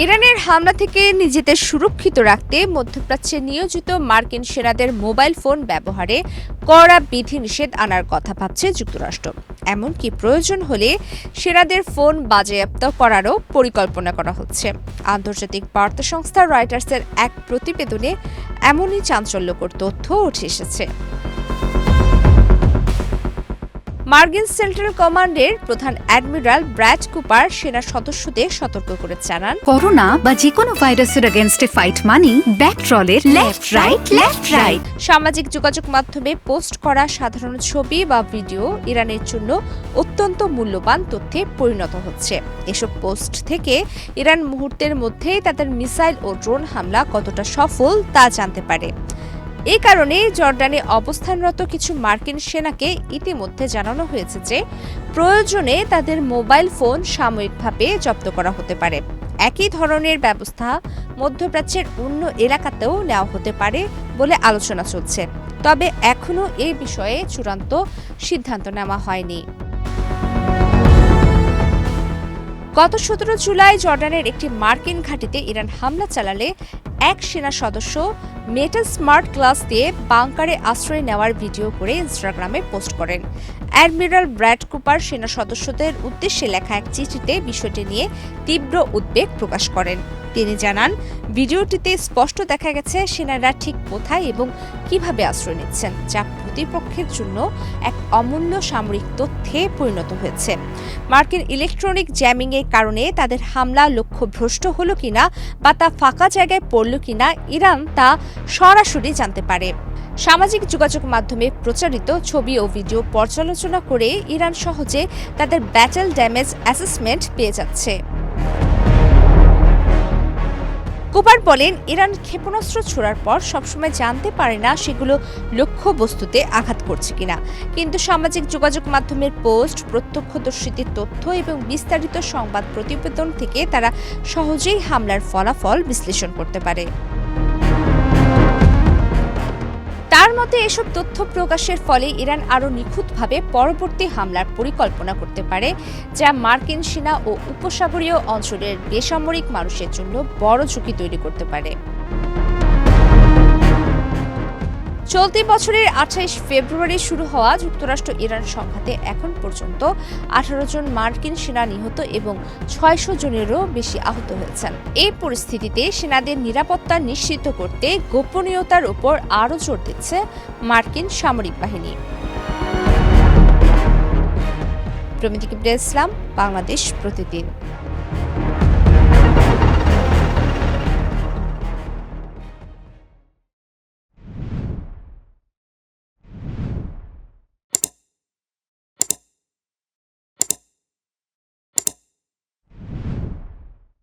ইরানের হামলা থেকে নিজেদের সুরক্ষিত রাখতে মধ্যপ্রাচ্যে নিয়োজিত মার্কিন সেনাদের মোবাইল ফোন ব্যবহারে কড়া বিধিনিষেধ আনার কথা ভাবছে যুক্তরাষ্ট্র। এমনকি প্রয়োজন হলে সেনাদের ফোন বাজেয়াপ্ত করারও পরিকল্পনা করা হচ্ছে। আন্তর্জাতিক বার্তা সংস্থা রয়টার্সের এক প্রতিবেদনে এমনই চাঞ্চল্যকর তথ্য উঠে এসেছে। মার্কিন সেন্ট্রাল কমান্ডের প্রধান অ্যাডমিরাল ব্র্যাড কুপার সেনা সদস্যদের সতর্ক করে জানান, করোনা বা যে কোনো ভাইরাসের এগেইনস্টে ফাইট মানি ব্যাকট্রলের লেফট রাইট। সামাজিক যোগাযোগ মাধ্যমে পোস্ট করা সাধারণ ছবি বা ভিডিও ইরানের জন্য অত্যন্ত মূল্যবান তথ্যে পরিণত হচ্ছে। এসব পোস্ট থেকে ইরান মুহূর্তের মধ্যেই তাদের মিসাইল ও ড্রোন হামলা কতটা সফল তা জানতে পারে। এই কারণে জর্ডানে অবস্থানরত কিছু মার্কিন সেনাকে ইতিমধ্যে জানানো হয়েছে যে প্রয়োজনে তাদের মোবাইল ফোন সাময়িকভাবে জব্দ করা হতে পারে। একই ধরনের ব্যবস্থা মধ্যপ্রাচ্যের অন্য এলাকাতেও নেওয়া হতে পারে বলে আলোচনা চলছে, তবে এখনও এই বিষয়ে চূড়ান্ত সিদ্ধান্ত নেওয়া হয়নি। গত 17 জুলাই জর্ডানের একটি মার্কিন ঘাঁটিতে ইরান হামলা চালালে এক সেনা সদস্য মেটাল স্মার্ট গ্লাস দিয়ে বাংকারে আশ্রয় নেওয়ার ভিডিও করে ইনস্টাগ্রামে পোস্ট করেন। অ্যাডমিরাল ব্র্যাড কুপার সেনা সদস্যদের উদ্দেশ্যে লেখা এক চিঠিতে বিষয়টি নিয়ে তীব্র উদ্বেগ প্রকাশ করেন। তিনি জানান, ভিডিওটিতে স্পষ্ট দেখা গেছে সেনারা ঠিক কোথায় এবং কিভাবে আশ্রয় নিচ্ছেন, যা প্রতিপক্ষের জন্য এক অমূল্য সামরিক তথ্যে পরিণত হয়েছে। মার্কিন ইলেকট্রনিক জ্যামিংয়ের কারণে তাদের হামলা লক্ষ্যভ্রষ্ট হলো কিনা বা তা ফাঁকা জায়গায় পড়ল কিনা ইরান তা সরাসরি জানতে পারে। সামাজিক যোগাযোগ মাধ্যমে প্রচারিত ছবি ও ভিডিও পর্যালোচনা করে ইরান সহজে তাদের ব্যাটল ড্যামেজ অ্যাসেসমেন্ট পেয়ে যাচ্ছে। কুপার বলেন, ইরান ক্ষেপণাস্ত্র ছোড়ার পর সবসময় জানতে পারে না সেগুলো লক্ষ্যবস্তুতে আঘাত করছে কিনা, কিন্তু সামাজিক যোগাযোগ মাধ্যমের পোস্ট, প্রত্যক্ষদর্শীদের তথ্য এবং বিস্তারিত সংবাদ প্রতিবেদন থেকে তারা সহজেই হামলার ফলাফল বিশ্লেষণ করতে পারে। তার মতে এসব তথ্য প্রকাশের ফলে ইরান আরও নিখুঁতভাবে পরবর্তী হামলার পরিকল্পনা করতে পারে, যা মার্কিন সেনা ও উপসাগরীয় অঞ্চলের বেসামরিক মানুষের জন্য বড় ঝুঁকি তৈরি করতে পারে। চলতি বছরের 28 ফেব্রুয়ারি শুরু হওয়া যুক্তরাষ্ট্র ইরান সংঘাতে এখন পর্যন্ত 18 জন মার্কিন সেনা নিহত এবং 600 জনেরও বেশি আহত হয়েছেন। এই পরিস্থিতিতে সেনাদের নিরাপত্তা নিশ্চিত করতে গোপনীয়তার উপর আরও জোর দিচ্ছে মার্কিন সামরিক বাহিনী। প্রমিতি কিবরিয়া ইসলাম, বাংলাদেশ প্রতিদিন।